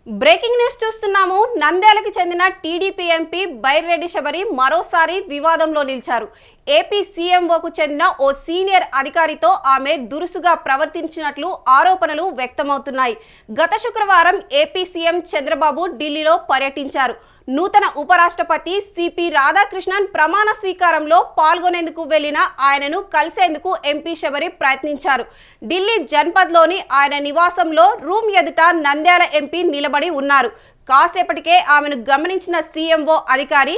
Breaking news చూస్తున్నాము. నంద్యాలకు చెందిన టీడీపీ ఎంపీ బైరెడ్డి శబరి మరోసారి వివాదంలో నిలిచారు. ఏపీ సీఎంఓకు చెందిన ఓ సీనియర్ అధికారితో ఆమె దురుసుగా ప్రవర్తించినట్లు ఆరోపణలు వ్యక్తమవుతున్నాయి. గత శుక్రవారం ఏపీ సీఎం చంద్రబాబు ఢిల్లీలో పర్యటించారు. నూతన ఉపరాష్ట్రపతి సిపి రాధాకృష్ణన్ ప్రమాణ స్వీకారంలో పాల్గొనేందుకు వెళ్లిన ఆయనను కలిసేందుకు ఎంపీ శబరి ప్రయత్నించారు. ఢిల్లీ జన్పథ్లోని ఆయన నివాసంలో రూమ్ ఎదుట నంద్యాల ఎంపీ నిలబడి ఉన్నారు. కాసేపటికే ఆమెను గమనించిన సీఎంఓ అధికారి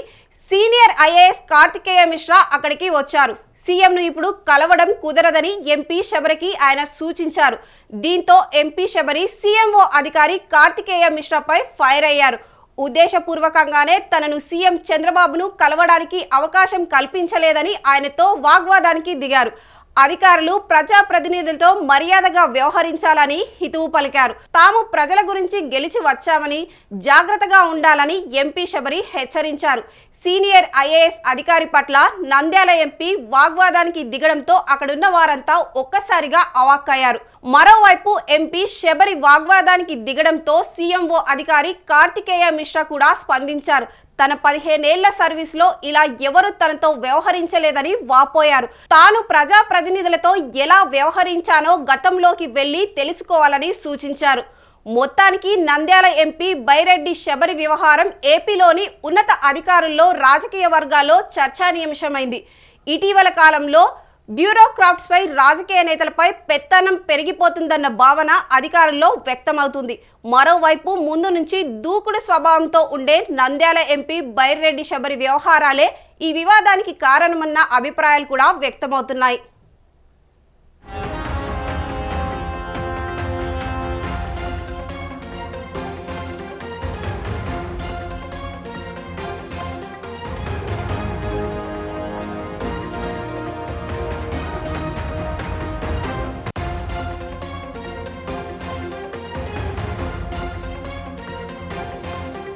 సీనియర్ ఐఏఎస్ కార్తికేయ మిశ్రా అక్కడికి వచ్చారు. సీఎంను ఇప్పుడు కలవడం కుదరదని ఎంపీ శబరికి ఆయన సూచించారు. దీంతో ఎంపీ శబరి సీఎంఓ అధికారి కార్తికేయ మిశ్రాపై ఫైర్ అయ్యారు. ఉద్దేశపూర్వకంగానే తనను సీఎం చంద్రబాబును కలవడానికి అవకాశం కల్పించలేదని ఆయనతో వాగ్వాదానికి దిగారు. అధికారులు ప్రజాప్రతినిధులతో మర్యాదగా వ్యవహరించాలని హితవు పలికారు. తాము ప్రజల గురించి గెలిచి వచ్చామని జాగ్రత్తగా ఉండాలని ఎంపీ శబరి హెచ్చరించారు. సీనియర్ ఐఏఎస్ అధికారి పట్ల నంద్యాల ఎంపీ వాగ్వాదానికి దిగడంతో అక్కడున్న వారంతా ఒక్కసారిగా అవాక్కయ్యారు. మరోవైపు ఎంపీ శబరి వాగ్వాదానికి దిగడంతో సీఎంఓ అధికారి కార్తికేయ మిశ్రా కూడా స్పందించారు. తన 15 ఏళ్ల సర్వీస్లో ఇలా ఎవరు తనతో వ్యవహరించలేదని వాపోయారు. తాను ప్రజాప్రతినిధులతో ఎలా వ్యవహరించానో గతంలోకి వెళ్లి తెలుసుకోవాలని సూచించారు. మొత్తానికి నంద్యాల ఎంపీ బైరెడ్డి శబరి వ్యవహారం ఏపీలోని ఉన్నత అధికారుల్లో రాజకీయ వర్గాల్లో చర్చానీయాంశమైంది. ఇటీవల కాలంలో బ్యూరోక్రాట్స్ పై రాజకీయ నేతలపై పెత్తనం పెరిగిపోతుందన్న భావన అధికారుల్లో వ్యక్తమవుతుంది. మరోవైపు ముందు నుంచి దూకుడు స్వభావంతో ఉండే నంద్యాల ఎంపీ బైరెడ్డి శబరి వ్యవహారాలే ఈ వివాదానికి కారణమన్న అభిప్రాయాలు కూడా వ్యక్తమవుతున్నాయి.